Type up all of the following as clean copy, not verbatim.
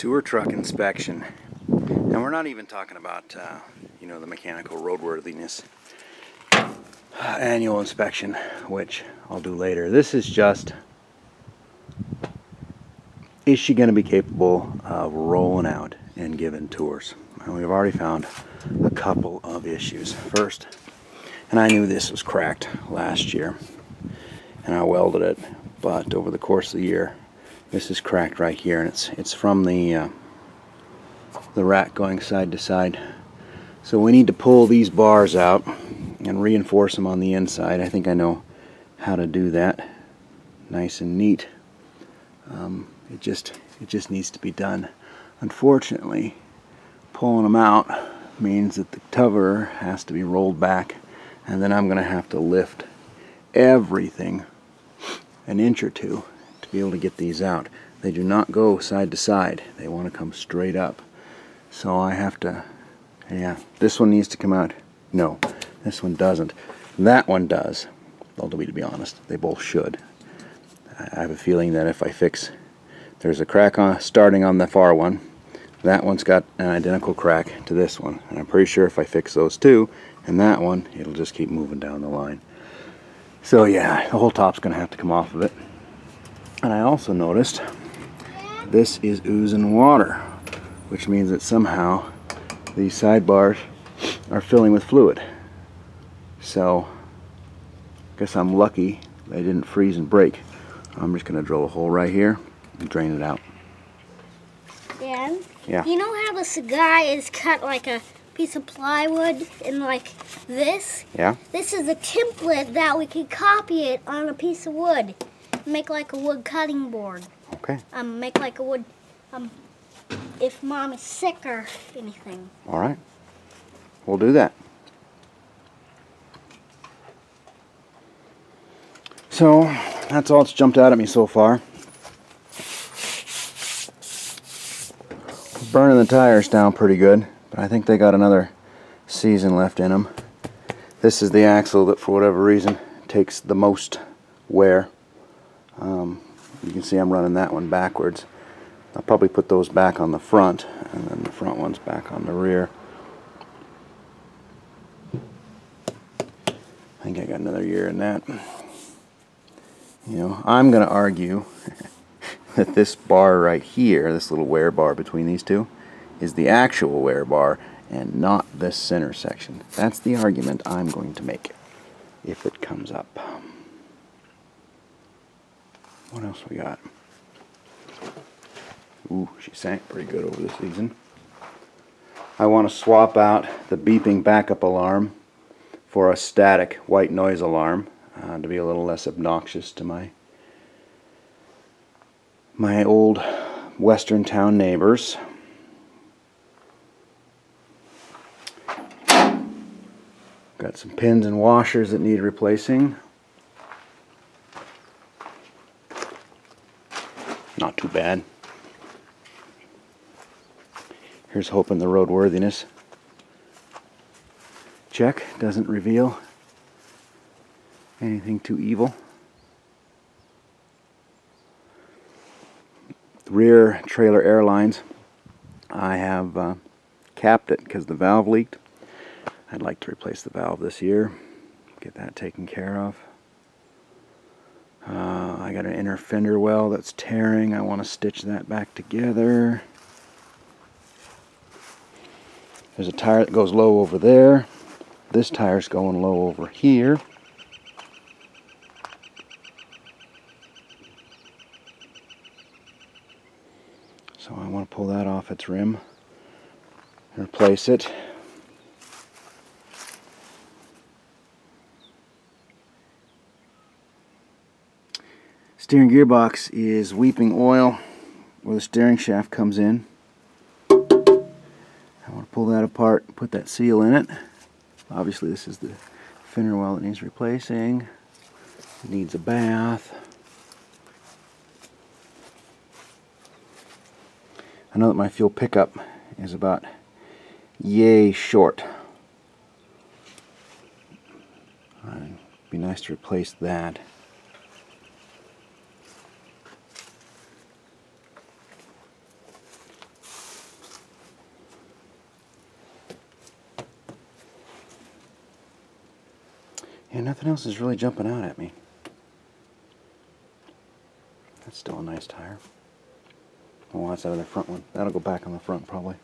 Tour truck inspection. And we're not even talking about, you know, the mechanical roadworthiness annual inspection, which I'll do later. This is just, is she going to be capable of rolling out and giving tours? And we've already found a couple of issues. First, and I knew this was cracked last year, and I welded it, but over the course of the year, this is cracked right here, and it's from the rack going side to side. So we need to pull these bars out and reinforce them on the inside. I think I know how to do that. Nice and neat. It just needs to be done. Unfortunately, pulling them out means that the cover has to be rolled back, and then I'm going to have to lift everything an inch or two to be able to get these out. They do not go side to side. They want to come straight up. So I have to, yeah, this one needs to come out. No, this one doesn't. That one does. Although, to be honest, they both should. I have a feeling that if I fix, there's a crack starting on the far one. That one's got an identical crack to this one. And I'm pretty sure if I fix those two and that one, it'll just keep moving down the line. So yeah, the whole top's going to have to come off of it. And I also noticed this is oozing water, which means that somehow these sidebars are filling with fluid. So I guess I'm lucky they didn't freeze and break. I'm just going to drill a hole right here and drain it out. Dan? Yeah. You know how this guy is cut like a piece of plywood and like this? Yeah. This is a template that we could copy it on a piece of wood. Make like a wood cutting board. Okay. Make like a wood, if Mom is sick or anything. All right. We'll do that. So that's all that's jumped out at me so far. Burning the tires down pretty good, but I think they got another season left in them. This is the axle that, for whatever reason, takes the most wear. You can see I'm running that one backwards. I'll probably put those back on the front, and then the front one's back on the rear. I think I got another year in that. You know, I'm going to argue that this bar right here, this little wear bar between these two, is the actual wear bar and not this center section. That's the argument I'm going to make if it comes up. What else we got? Ooh, she sank pretty good over the season. I want to swap out the beeping backup alarm for a static white noise alarm to be a little less obnoxious to my old western town neighbors. Got some pins and washers that need replacing. Not too bad. Here's hoping the roadworthiness check doesn't reveal anything too evil. The rear trailer air lines, I have capped it because the valve leaked. I'd like to replace the valve this year, get that taken care of. I got an inner fender well that's tearing. I want to stitch that back together. There's a tire that goes low over there. This tire's going low over here. So I want to pull that off its rim and replace it. Steering gearbox is weeping oil where the steering shaft comes in. I want to pull that apart and put that seal in it. Obviously this is the fender well that needs replacing. It needs a bath. I know that my fuel pickup is about yay short. It'd be nice to replace that. Yeah, nothing else is really jumping out at me. That's still a nice tire. Oh, that's out of the front one. That'll go back on the front probably.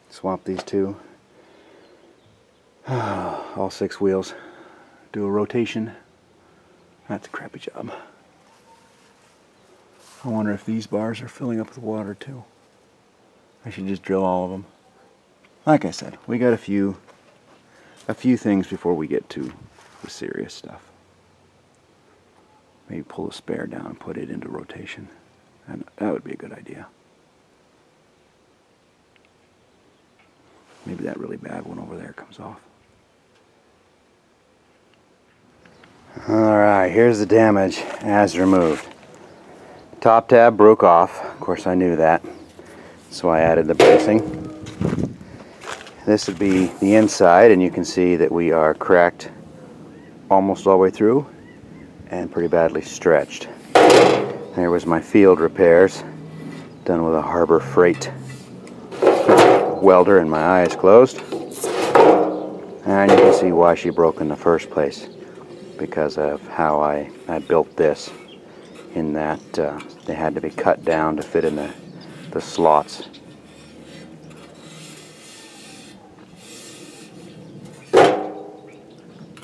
Swap these two. All 6 wheels. Do a rotation. That's a crappy job. I wonder if these bars are filling up with water too. I should just drill all of them. Like I said, we got a few things before we get to the serious stuff. Maybe pull a spare down and put it into rotation. And that would be a good idea. Maybe that really bad one over there comes off. Alright, here's the damage as removed. Top tab broke off. Of course I knew that. So I added the bracing. This would be the inside, and you can see that we are cracked almost all the way through and pretty badly stretched. There was my field repairs done with a Harbor Freight welder and my eyes closed. And you can see why she broke in the first place, because of how I built this, in that they had to be cut down to fit in the slots.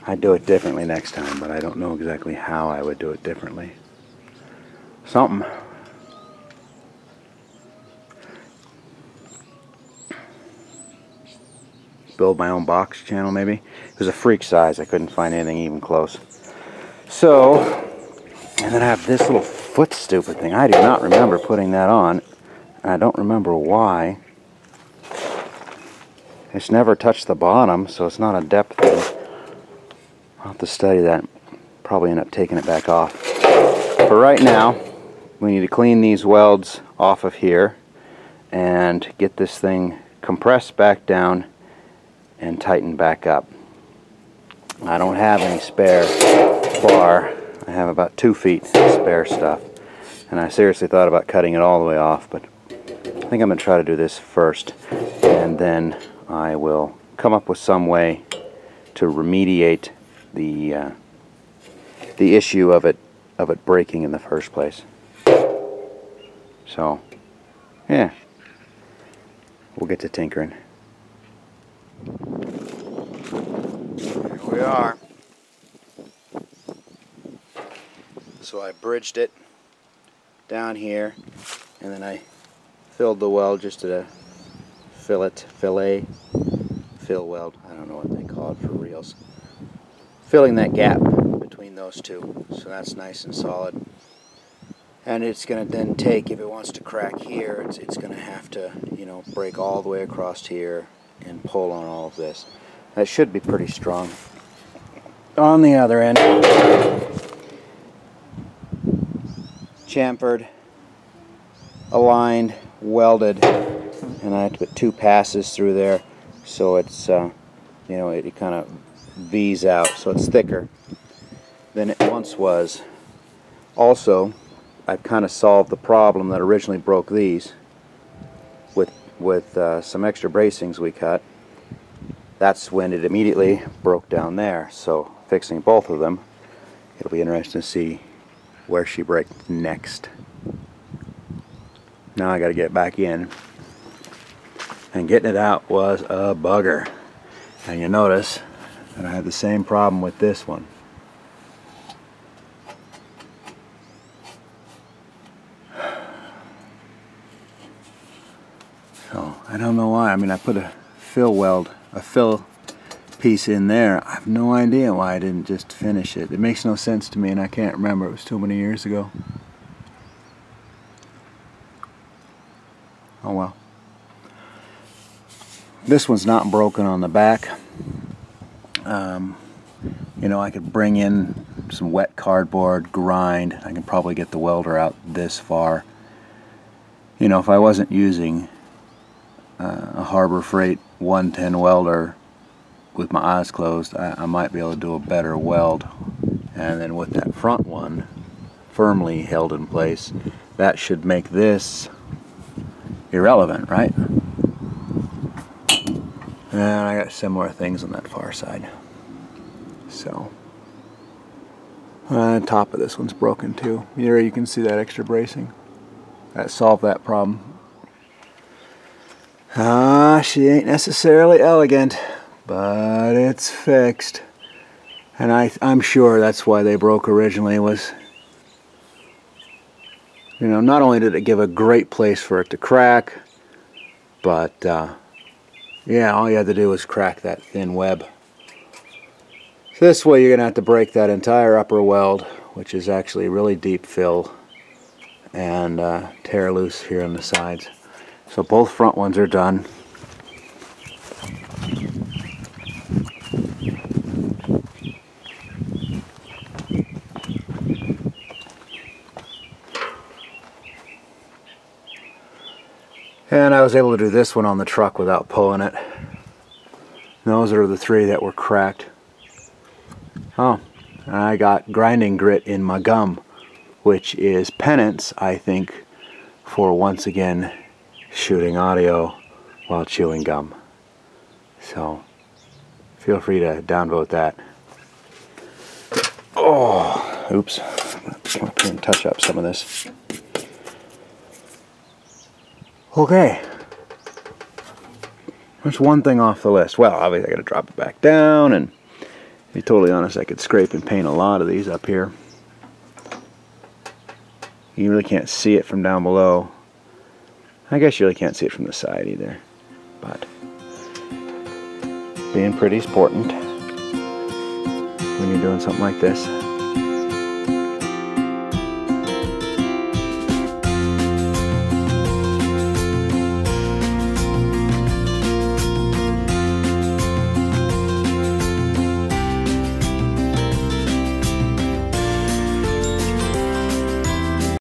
I'd do it differently next time, but I don't know exactly how I would do it differently. Something. Build my own box channel maybe. It was a freak size. I couldn't find anything even close. So, and then I have this little foot stupid thing. I do not remember putting that on. And I don't remember why. It's never touched the bottom, so it's not a depth thing. I'll have to study that. Probably end up taking it back off. For right now, we need to clean these welds off of here and get this thing compressed back down and tightened back up. I don't have any spare bar. I have about 2 feet of spare stuff. And I seriously thought about cutting it all the way off, but I think I'm going to try to do this first, and then I will come up with some way to remediate the issue of it breaking in the first place. So, yeah, we'll get to tinkering. Here we are. So I bridged it down here, and then I filled the weld just at a fill weld. I don't know what they call it for reals. Filling that gap between those two, so that's nice and solid. And it's going to then take, if it wants to crack here, it's going to have to, you know, break all the way across here and pull on all of this. That should be pretty strong. On the other end, chamfered, aligned, welded, and I have to put 2 passes through there, so it's, you know, it kind of V's out, so it's thicker than it once was. Also, I've kind of solved the problem that originally broke these with some extra bracings we cut. That's when it immediately broke down there. So fixing both of them, it'll be interesting to see where she breaks next. Now I got to get back in, and getting it out was a bugger. And you notice that I had the same problem with this one. So I don't know why. I mean, I put a fill piece in there. I have no idea why I didn't just finish it. It makes no sense to me, and I can't remember. It was too many years ago. Oh well. This one's not broken on the back. You know, I could bring in some wet cardboard, grind. I can probably get the welder out this far. You know, if I wasn't using a Harbor Freight 110 welder with my eyes closed, I might be able to do a better weld. And then with that front one firmly held in place, that should make this irrelevant, right? And I got similar things on that far side. So So, top of this one's broken too. Here you can see that extra bracing. That solved that problem. She ain't necessarily elegant, but it's fixed. And I'm sure that's why they broke originally, was, you know, not only did it give a great place for it to crack, but yeah, all you had to do was crack that thin web. So this way you're going to have to break that entire upper weld, which is actually really deep fill, and tear loose here on the sides. So both front ones are done. And I was able to do this one on the truck without pulling it. And those are the three that were cracked. Oh, and I got grinding grit in my gum, which is penance, I think, for once again shooting audio while chewing gum. So feel free to downvote that. Oh, oops. Come up here and touch up some of this. Okay. There's one thing off the list. Well, obviously I gotta drop it back down, and to be totally honest, I could scrape and paint a lot of these up here. You really can't see it from down below. I guess you really can't see it from the side either. But being pretty is important when you're doing something like this.